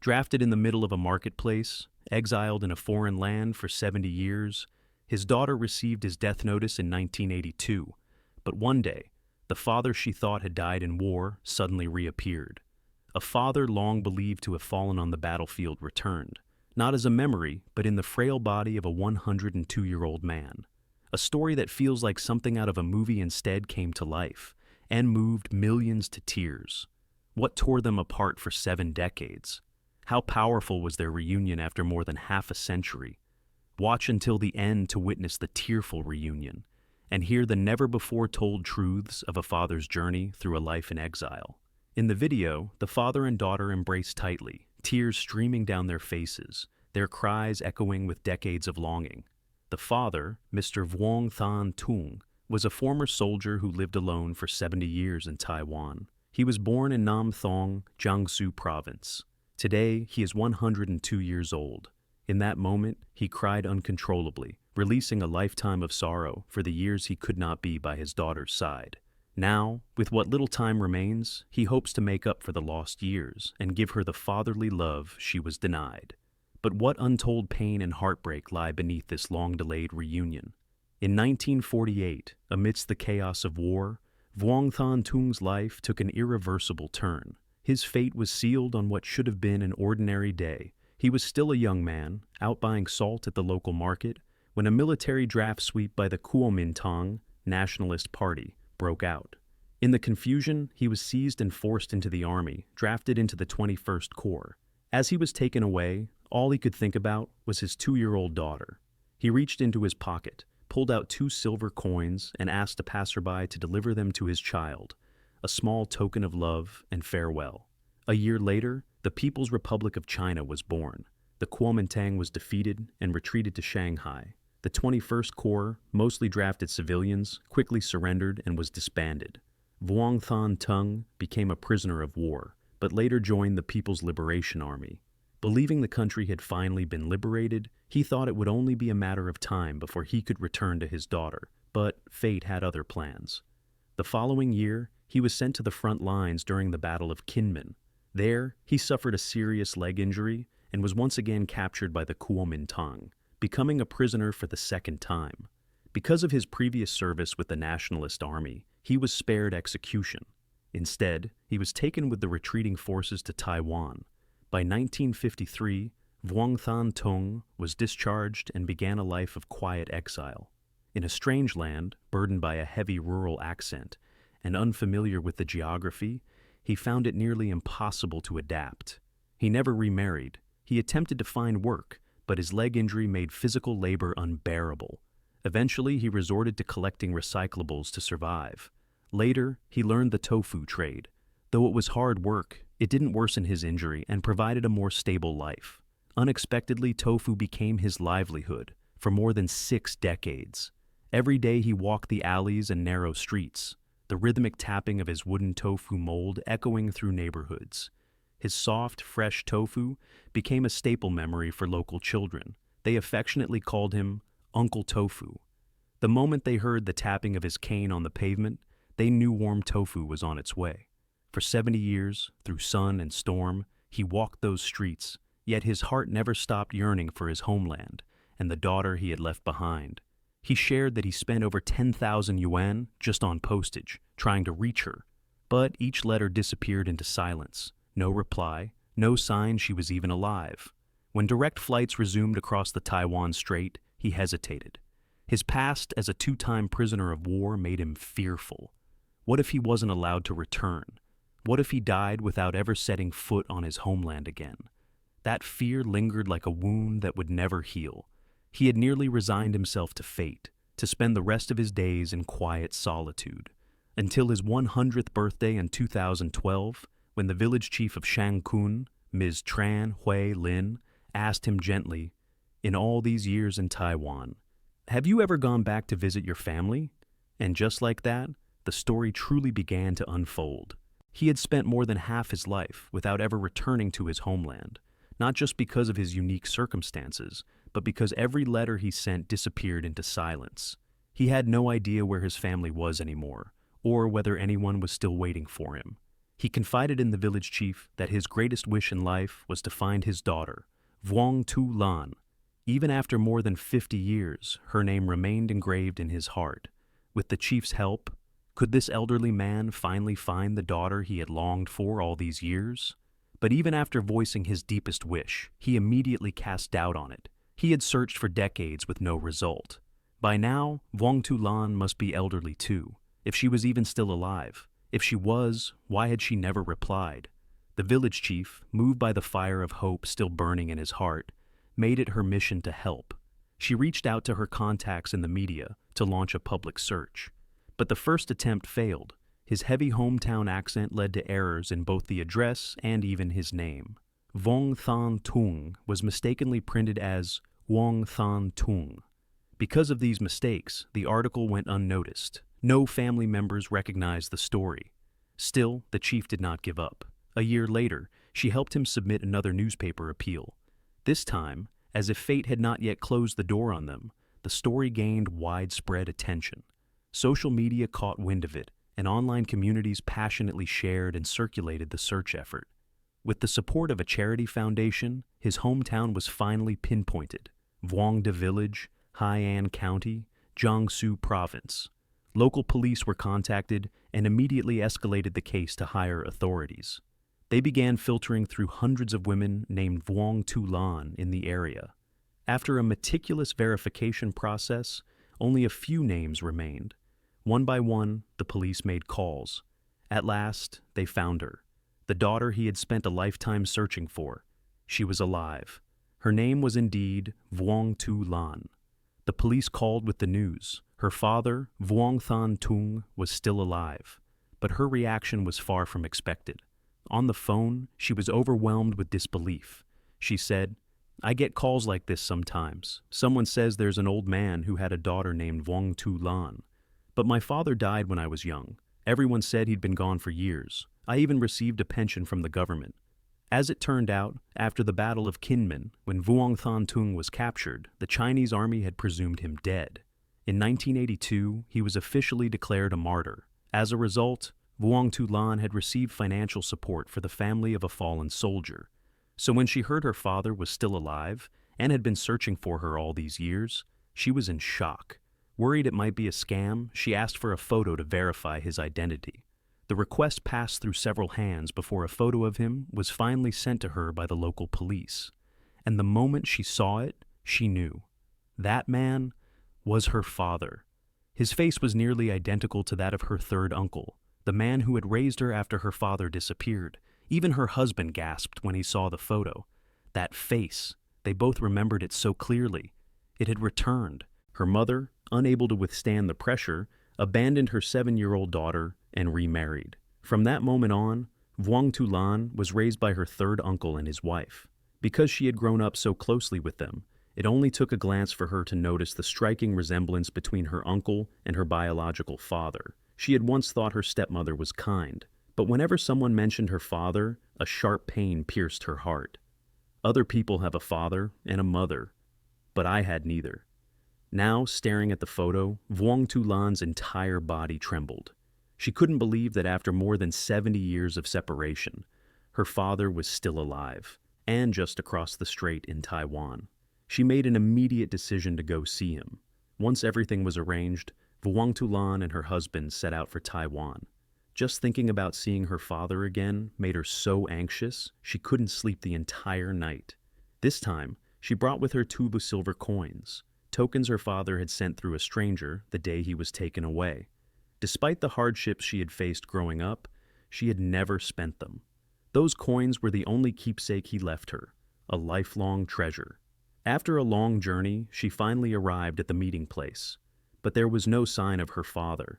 Drafted in the middle of a marketplace, exiled in a foreign land for 70 years, his daughter received his death notice in 1982. But one day, the father she thought had died in war suddenly reappeared. A father long believed to have fallen on the battlefield returned, not as a memory, but in the frail body of a 102-year-old man. A story that feels like something out of a movie instead came to life and moved millions to tears. What tore them apart for 7 decades? How powerful was their reunion after more than half a century? Watch until the end to witness the tearful reunion and hear the never-before-told truths of a father's journey through a life in exile. In the video, the father and daughter embrace tightly, tears streaming down their faces, their cries echoing with decades of longing. The father, Mr. Vuong Than Tung, was a former soldier who lived alone for 70 years in Taiwan. He was born in Nam Thong, Jiangsu Province. Today, he is 102 years old. In that moment, he cried uncontrollably, releasing a lifetime of sorrow for the years he could not be by his daughter's side. Now, with what little time remains, he hopes to make up for the lost years and give her the fatherly love she was denied. But what untold pain and heartbreak lie beneath this long-delayed reunion? In 1948, amidst the chaos of war, Vuong Than Tung's life took an irreversible turn. His fate was sealed on what should have been an ordinary day. He was still a young man, out buying salt at the local market, when a military draft sweep by the Kuomintang Nationalist Party broke out. In the confusion, he was seized and forced into the army, drafted into the 21st Corps. As he was taken away, all he could think about was his 2-year-old daughter. He reached into his pocket, pulled out 2 silver coins, and asked a passerby to deliver them to his child, a small token of love and farewell. A year later, the People's Republic of China was born. The Kuomintang was defeated and retreated to Shanghai. The 21st Corps, mostly drafted civilians, quickly surrendered and was disbanded. Vuong Than Tung became a prisoner of war, but later joined the People's Liberation Army. Believing the country had finally been liberated, he thought it would only be a matter of time before he could return to his daughter, but fate had other plans. The following year, he was sent to the front lines during the Battle of Kinmen. There, he suffered a serious leg injury and was once again captured by the Kuomintang, becoming a prisoner for the 2nd time. Because of his previous service with the Nationalist Army, he was spared execution. Instead, he was taken with the retreating forces to Taiwan. By 1953, Vuong Than Tung was discharged and began a life of quiet exile. In a strange land, burdened by a heavy rural accent, and unfamiliar with the geography, he found it nearly impossible to adapt. He never remarried. He attempted to find work, but his leg injury made physical labor unbearable. Eventually, he resorted to collecting recyclables to survive. Later, he learned the tofu trade. Though it was hard work, it didn't worsen his injury and provided a more stable life. Unexpectedly, tofu became his livelihood for more than 6 decades. Every day he walked the alleys and narrow streets, the rhythmic tapping of his wooden tofu mold echoing through neighborhoods. His soft, fresh tofu became a staple memory for local children. They affectionately called him Uncle Tofu. The moment they heard the tapping of his cane on the pavement, they knew warm tofu was on its way. For 70 years, through sun and storm, he walked those streets, yet his heart never stopped yearning for his homeland and the daughter he had left behind. He shared that he spent over 10,000 yuan just on postage, trying to reach her. But each letter disappeared into silence. No reply, no sign she was even alive. When direct flights resumed across the Taiwan Strait, he hesitated. His past as a 2-time prisoner of war made him fearful. What if he wasn't allowed to return? What if he died without ever setting foot on his homeland again? That fear lingered like a wound that would never heal. He had nearly resigned himself to fate, to spend the rest of his days in quiet solitude, until his 100th birthday in 2012, when the village chief of Shangkun, Ms. Tran Hui Lin, asked him gently, "In all these years in Taiwan, have you ever gone back to visit your family?" And just like that, the story truly began to unfold. He had spent more than half his life without ever returning to his homeland, not just because of his unique circumstances, but because every letter he sent disappeared into silence. He had no idea where his family was anymore, or whether anyone was still waiting for him. He confided in the village chief that his greatest wish in life was to find his daughter, Vuong Tu Lan. Even after more than 50 years, her name remained engraved in his heart. With the chief's help, could this elderly man finally find the daughter he had longed for all these years? But even after voicing his deepest wish, he immediately cast doubt on it. He had searched for decades with no result. By now, Vuong Tu Lan must be elderly too, if she was even still alive. If she was, why had she never replied? The village chief, moved by the fire of hope still burning in his heart, made it her mission to help. She reached out to her contacts in the media to launch a public search. But the first attempt failed. His heavy hometown accent led to errors in both the address and even his name. Vuong Than Tung was mistakenly printed as Vuong Than Tung. Because of these mistakes, the article went unnoticed. No family members recognized the story. Still, the chief did not give up. A year later, she helped him submit another newspaper appeal. This time, as if fate had not yet closed the door on them, the story gained widespread attention. Social media caught wind of it, and online communities passionately shared and circulated the search effort. With the support of a charity foundation, his hometown was finally pinpointed: Vuongda Village, Haian County, Jiangsu Province. Local police were contacted and immediately escalated the case to higher authorities. They began filtering through hundreds of women named Vuong Tu Lan in the area. After a meticulous verification process, only a few names remained. One by one, the police made calls. At last, they found her, the daughter he had spent a lifetime searching for. She was alive. Her name was indeed Vuong Tu Lan. The police called with the news. Her father, Vuong Than Tung, was still alive, but her reaction was far from expected. On the phone, she was overwhelmed with disbelief. She said, "I get calls like this sometimes. Someone says there's an old man who had a daughter named Vuong Tu Lan. But my father died when I was young. Everyone said he'd been gone for years. I even received a pension from the government." As it turned out, after the Battle of Kinmen, when Vuong Than Tung was captured, the Chinese army had presumed him dead. In 1982, he was officially declared a martyr. As a result, Vuong Tu Lan had received financial support for the family of a fallen soldier. So when she heard her father was still alive and had been searching for her all these years, she was in shock. Worried it might be a scam, she asked for a photo to verify his identity. The request passed through several hands before a photo of him was finally sent to her by the local police. And the moment she saw it, she knew. That man was her father. His face was nearly identical to that of her third uncle, the man who had raised her after her father disappeared. Even her husband gasped when he saw the photo. That face, they both remembered it so clearly. It had returned. Her mother, unable to withstand the pressure, abandoned her 7-year-old daughter and remarried. From that moment on, Vuong Tu Lan was raised by her third uncle and his wife. Because she had grown up so closely with them, it only took a glance for her to notice the striking resemblance between her uncle and her biological father. She had once thought her stepmother was kind, but whenever someone mentioned her father, a sharp pain pierced her heart. Other people have a father and a mother, but I had neither. Now, staring at the photo, Vuong Tu Lan's entire body trembled. She couldn't believe that after more than 70 years of separation, her father was still alive, and just across the strait in Taiwan. She made an immediate decision to go see him. Once everything was arranged, Vuong Tu Lan and her husband set out for Taiwan. Just thinking about seeing her father again made her so anxious she couldn't sleep the entire night. This time, she brought with her 2 silver coins, tokens her father had sent through a stranger the day he was taken away. Despite the hardships she had faced growing up, she had never spent them. Those coins were the only keepsake he left her, a lifelong treasure. After a long journey, she finally arrived at the meeting place, but there was no sign of her father.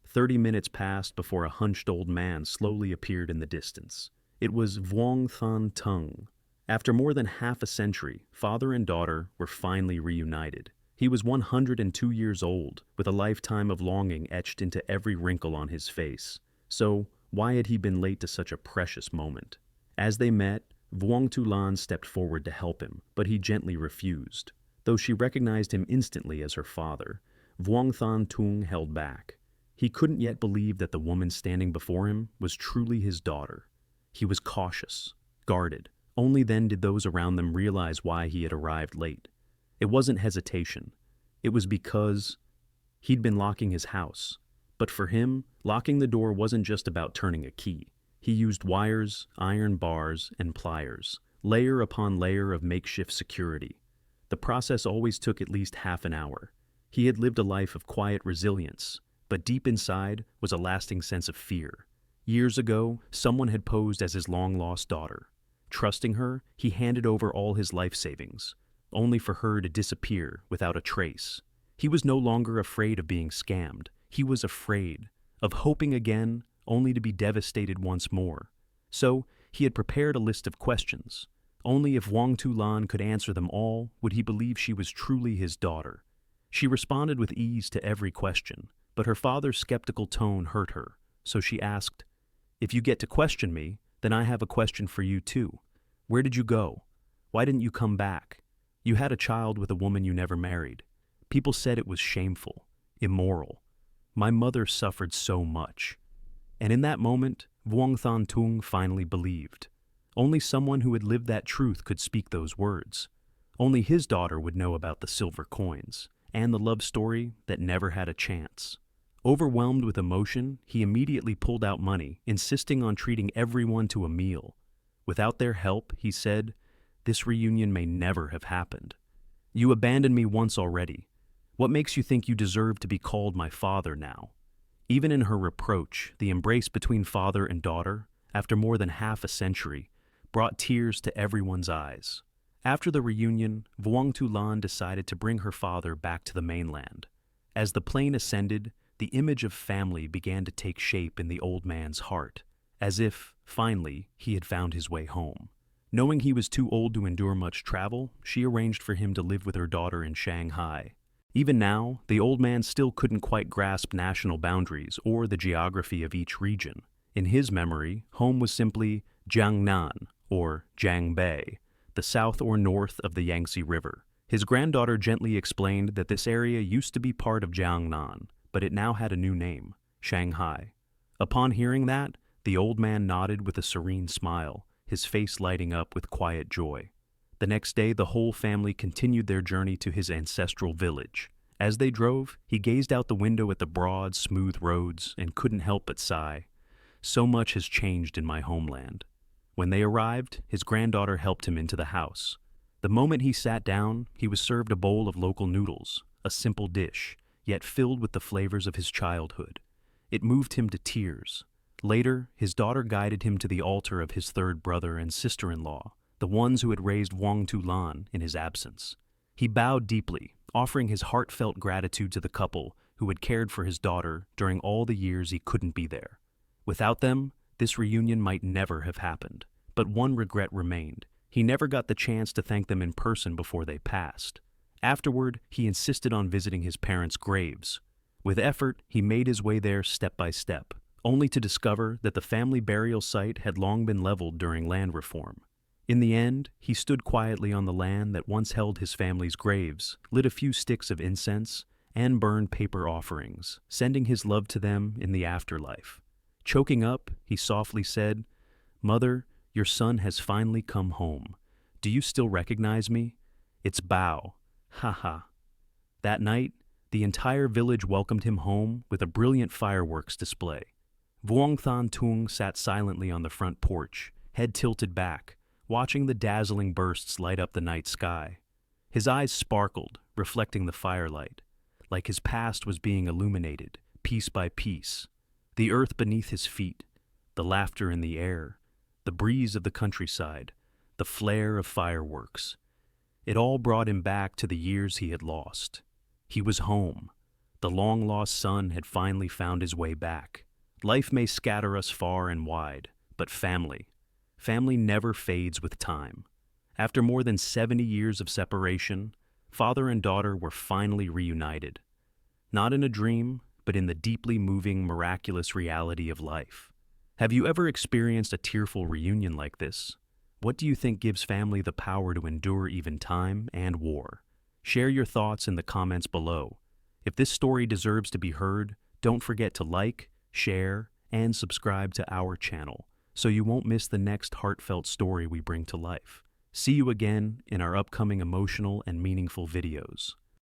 30 minutes passed before a hunched old man slowly appeared in the distance. It was Vuong Than Tung. After more than half a century, father and daughter were finally reunited. He was 102 years old, with a lifetime of longing etched into every wrinkle on his face. So, why had he been late to such a precious moment? As they met, Vuong Tu Lan stepped forward to help him, but he gently refused. Though she recognized him instantly as her father, Vuong Than Tung held back. He couldn't yet believe that the woman standing before him was truly his daughter. He was cautious, guarded. Only then did those around them realize why he had arrived late. It wasn't hesitation. It was because he'd been locking his house. But for him, locking the door wasn't just about turning a key. He used wires, iron bars, and pliers, layer upon layer of makeshift security. The process always took at least half an hour. He had lived a life of quiet resilience, but deep inside was a lasting sense of fear. Years ago, someone had posed as his long-lost daughter. Trusting her, he handed over all his life savings, only for her to disappear without a trace. He was no longer afraid of being scammed. He was afraid of hoping again, only to be devastated once more. So, he had prepared a list of questions. Only if Wang Tulan could answer them all would he believe she was truly his daughter. She responded with ease to every question, but her father's skeptical tone hurt her, so she asked, "If you get to question me, then I have a question for you too. Where did you go? Why didn't you come back? You had a child with a woman you never married. People said it was shameful, immoral. My mother suffered so much." And in that moment, Vuong Than Tung finally believed. Only someone who had lived that truth could speak those words. Only his daughter would know about the silver coins and the love story that never had a chance. Overwhelmed with emotion, he immediately pulled out money, insisting on treating everyone to a meal. Without their help, he said, "This reunion may never have happened. You abandoned me once already. What makes you think you deserve to be called my father now?" Even in her reproach, the embrace between father and daughter, after more than half a century, brought tears to everyone's eyes. After the reunion, Vuong Tulan decided to bring her father back to the mainland. As the plane ascended, the image of family began to take shape in the old man's heart, as if, finally, he had found his way home. Knowing he was too old to endure much travel, she arranged for him to live with her daughter in Shanghai. Even now, the old man still couldn't quite grasp national boundaries or the geography of each region. In his memory, home was simply Jiangnan, or Jiangbei, the south or north of the Yangtze River. His granddaughter gently explained that this area used to be part of Jiangnan, but it now had a new name, Shanghai. Upon hearing that, the old man nodded with a serene smile, his face lighting up with quiet joy. The next day, the whole family continued their journey to his ancestral village. As they drove, he gazed out the window at the broad, smooth roads and couldn't help but sigh. So much has changed in my homeland. When they arrived, his granddaughter helped him into the house. The moment he sat down, he was served a bowl of local noodles, a simple dish, yet filled with the flavors of his childhood. It moved him to tears. Later, his daughter guided him to the altar of his third brother and sister-in-law, the ones who had raised Vuong Tulan in his absence. He bowed deeply, offering his heartfelt gratitude to the couple who had cared for his daughter during all the years he couldn't be there. Without them, this reunion might never have happened. But one regret remained. He never got the chance to thank them in person before they passed. Afterward, he insisted on visiting his parents' graves. With effort, he made his way there step by step, only to discover that the family burial site had long been leveled during land reform. In the end, he stood quietly on the land that once held his family's graves, lit a few sticks of incense, and burned paper offerings, sending his love to them in the afterlife. Choking up, he softly said, "Mother, your son has finally come home. Do you still recognize me? It's Bao. Ha ha." That night, the entire village welcomed him home with a brilliant fireworks display. Vuong Than Tung sat silently on the front porch, head tilted back, watching the dazzling bursts light up the night sky. His eyes sparkled, reflecting the firelight, like his past was being illuminated, piece by piece. The earth beneath his feet, the laughter in the air, the breeze of the countryside, the flare of fireworks. It all brought him back to the years he had lost. He was home. The long-lost son had finally found his way back. Life may scatter us far and wide, but family never fades with time. After more than 70 years of separation, father and daughter were finally reunited. Not in a dream, but in the deeply moving, miraculous reality of life. Have you ever experienced a tearful reunion like this? What do you think gives family the power to endure even time and war? Share your thoughts in the comments below. If this story deserves to be heard, Don't forget to like, share, and subscribe to our channel so you won't miss the next heartfelt story we bring to life. See you again in our upcoming emotional and meaningful videos.